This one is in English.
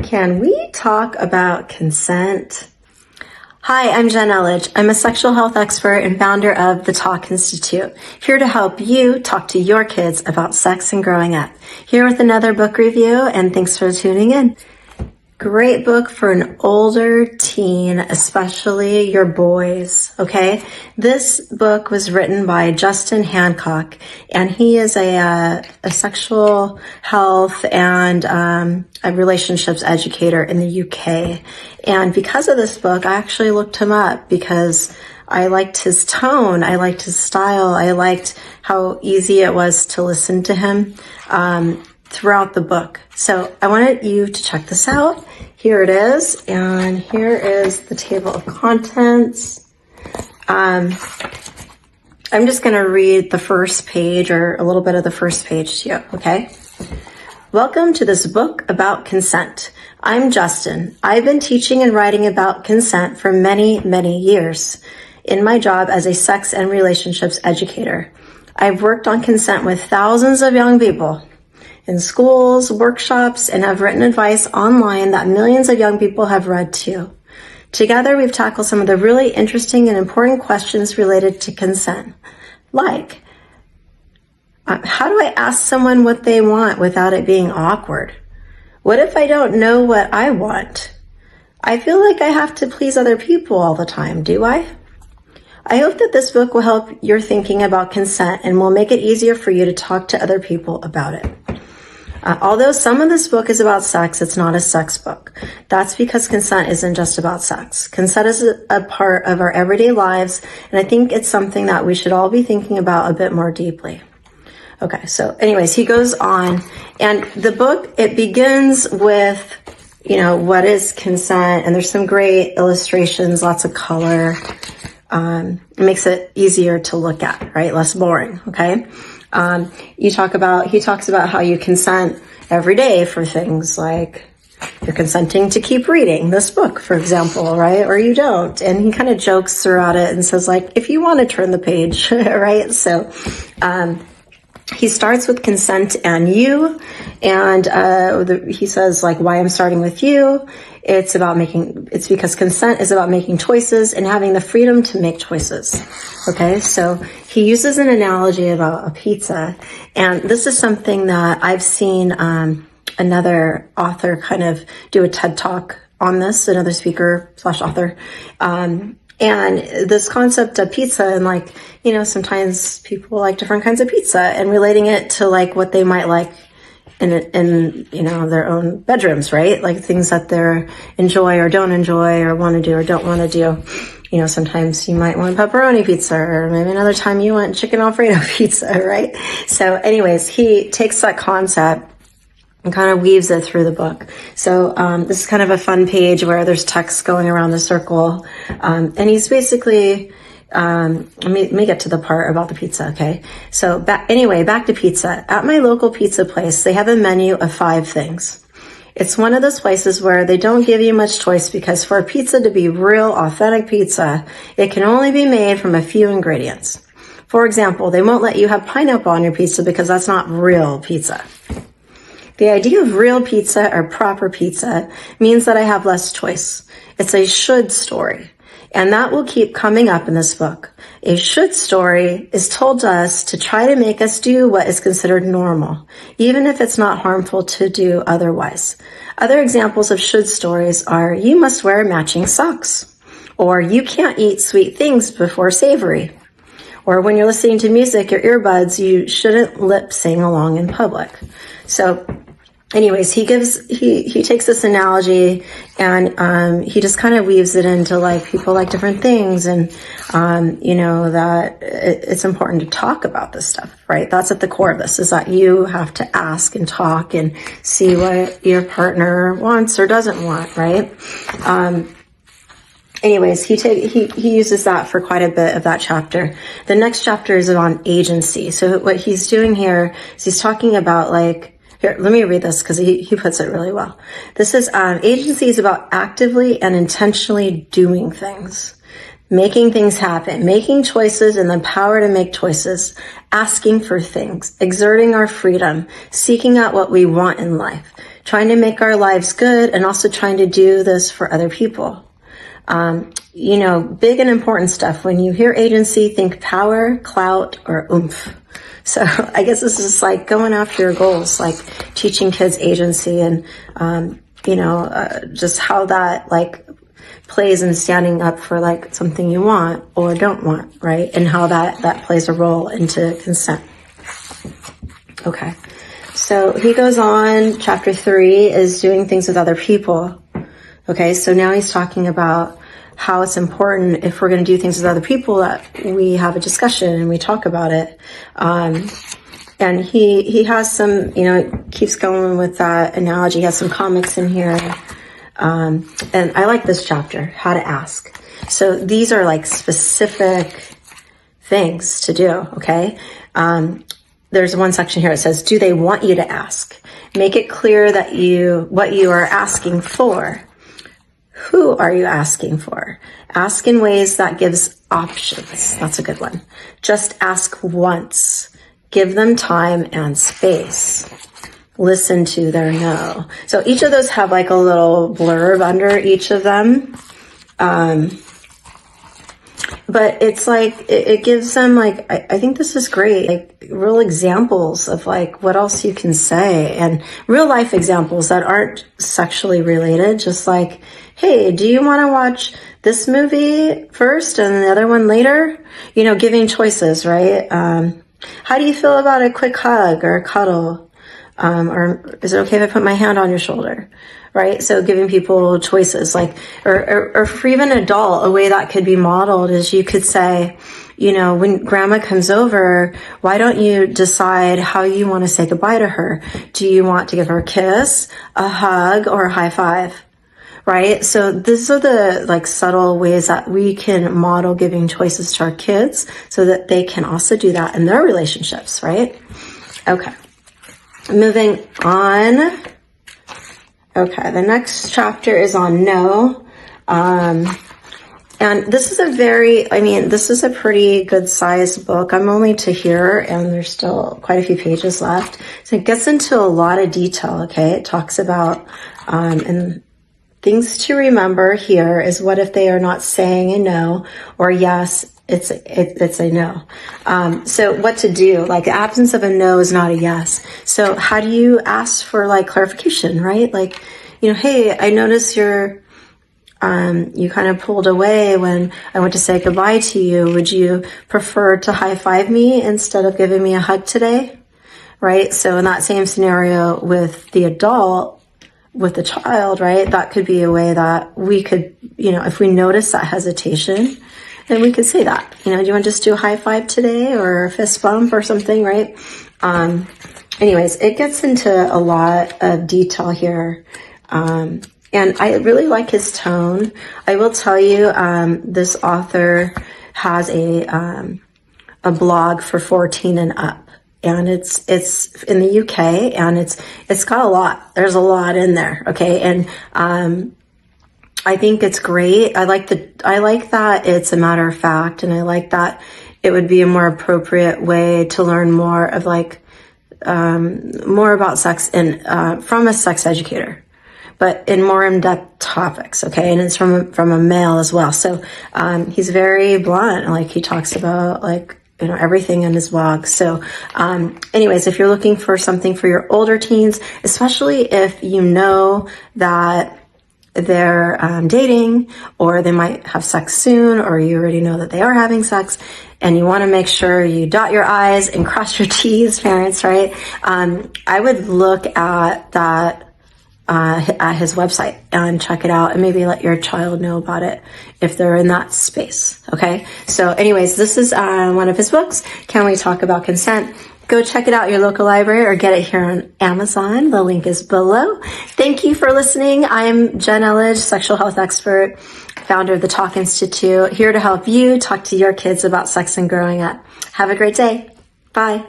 Can we talk about consent? Hi, I'm Jen Elledge. I'm a sexual health expert and founder of the Talk Institute, here to help you talk to your kids about sex and growing up. Here with another book review, and thanks for tuning in. Great book for an older teen, especially your boys, okay? This book was written by Justin Hancock, and he is a sexual health and a relationships educator in the UK. And because of this book, I actually looked him up because I liked his tone, I liked his style, I liked how easy it was to listen to him throughout the book. So I wanted you to check this out. Here it is, and here is the table of contents. I'm just going to read the first page, or a little bit of the first page to you, okay? Welcome to this book about consent. I'm Justin. I've been teaching and writing about consent for many, many years in my job as a sex and relationships educator. I've worked on consent with thousands of young people in schools, workshops, and have written advice online that millions of young people have read too. Together, we've tackled some of the really interesting and important questions related to consent, like, how do I ask someone what they want without it being awkward? What if I don't know what I want? I feel like I have to please other people all the time, do I? I hope that this book will help your thinking about consent and will make it easier for you to talk to other people about it. Although some of this book is about sex, it's not a sex book. That's because consent isn't just about sex. Consent is a part of our everyday lives, and I think it's something that we should all be thinking about a bit more deeply. Okay, so anyways, he goes on, and the book, it begins with, what is consent, and there's some great illustrations, lots of color. It makes it easier to look at, right? Less boring, okay? He talks about how you consent every day for things like you're consenting to keep reading this book, for example, right? Or you don't. And he kind of jokes throughout it and says, like, if you want to turn the page, right? So, he starts with consent and you, and he says, like, why I'm starting with you. It's because consent is about making choices and having the freedom to make choices. Okay, so he uses an analogy about a pizza, and this is something that I've seen another author kind of do a TED Talk on this, another speaker / author. And this concept of pizza, and sometimes people like different kinds of pizza, and relating it to like what they might like in their own bedrooms, right? Like things that they enjoy or don't enjoy, or want to do or don't want to do. Sometimes you might want pepperoni pizza, or maybe another time you want chicken Alfredo pizza, right? So anyways, he takes that concept and kind of weaves it through the book. So this is kind of a fun page where there's text going around the circle. And he's basically, let me get to the part about the pizza, okay? So back to pizza. At my local pizza place, they have a menu of 5 things. It's one of those places where they don't give you much choice, because for a pizza to be real, authentic pizza, it can only be made from a few ingredients. For example, they won't let you have pineapple on your pizza because that's not real pizza. The idea of real pizza or proper pizza means that I have less choice. It's a should story, and that will keep coming up in this book. A should story is told to us to try to make us do what is considered normal, even if it's not harmful to do otherwise. Other examples of should stories are, you must wear matching socks, or you can't eat sweet things before savory, or when you're listening to music or earbuds, you shouldn't lip sing along in public. So anyways, he takes this analogy, and he just kind of weaves it into like people like different things, and that it's important to talk about this stuff, right? That's at the core of this, is that you have to ask and talk and see what your partner wants or doesn't want, right? Anyways, he uses that for quite a bit of that chapter. The next chapter is on agency. So what he's doing here is he's talking about here, let me read this because he puts it really well. This is, agency is about actively and intentionally doing things, making things happen, making choices and the power to make choices, asking for things, exerting our freedom, seeking out what we want in life, trying to make our lives good and also trying to do this for other people. Big and important stuff. When you hear agency, think power, clout, or oomph. So I guess this is like going after your goals, like teaching kids agency and, just how that like plays in standing up for like something you want or don't want, right? And how that plays a role into consent. Okay. So he goes on, chapter 3 is doing things with other people. Okay. So now he's talking about how it's important if we're going to do things with other people that we have a discussion and we talk about it. And he has some, keeps going with that analogy. He has some comics in here. And I like this chapter, how to ask. So these are like specific things to do. Okay. There's one section here. It says, do they want you to ask? Make it clear that what you are asking for. Who are you asking for? Ask in ways that gives options. That's a good one. Just ask once. Give them time and space. Listen to their no. So each of those have like a little blurb under each of them. But it's like, it gives them like, I think this is great, like real examples of like what else you can say and real life examples that aren't sexually related. Just like, hey, do you want to watch this movie first and the other one later? Giving choices, right? How do you feel about a quick hug or a cuddle? Or is it okay if I put my hand on your shoulder? Right? So giving people choices, like, or for even an adult, a way that could be modeled is you could say, when grandma comes over, why don't you decide how you want to say goodbye to her? Do you want to give her a kiss, a hug, or a high five? Right? So these are the like subtle ways that we can model giving choices to our kids so that they can also do that in their relationships, right? Okay. Moving on. Okay, the next chapter is on no. And this is a pretty good sized book. I'm only to here and there's still quite a few pages left. So it gets into a lot of detail, okay? It talks about, and things to remember here is what if they are not saying a no or yes, it's a no. So what to do, like the absence of a no is not a yes. So how do you ask for like clarification, right? Like, hey, I notice you kind of pulled away when I went to say goodbye to you. Would you prefer to high five me instead of giving me a hug today? Right? So in that same scenario with the adult, with the child, right? That could be a way that we could, if we notice that hesitation, then we could say that, do you want to just do a high five today or a fist bump or something, right? Anyways, it gets into a lot of detail here. And I really like his tone. I will tell you, this author has a blog for 14 and up, and it's in the UK, and it's got a lot. There's a lot in there. Okay. And, I think it's great. I like that it's a matter of fact, and I like that it would be a more appropriate way to learn more of like, more about sex and, from a sex educator, but in more in-depth topics. Okay. And it's from a male as well. So, he's very blunt. Like he talks about like, everything in his blog. So, anyways, if you're looking for something for your older teens, especially if you know that they're dating or they might have sex soon, or you already know that they are having sex and you want to make sure you dot your I's and cross your T's, parents, right? I would look at that at his website and check it out and maybe let your child know about it if they're in that space. Okay. So anyways, this is one of his books. Can We Talk About Consent? Go check it out at your local library or get it here on Amazon. The link is below. Thank you for listening. I'm Jen Elledge, sexual health expert, founder of the Talk Institute, here to help you talk to your kids about sex and growing up. Have a great day. Bye.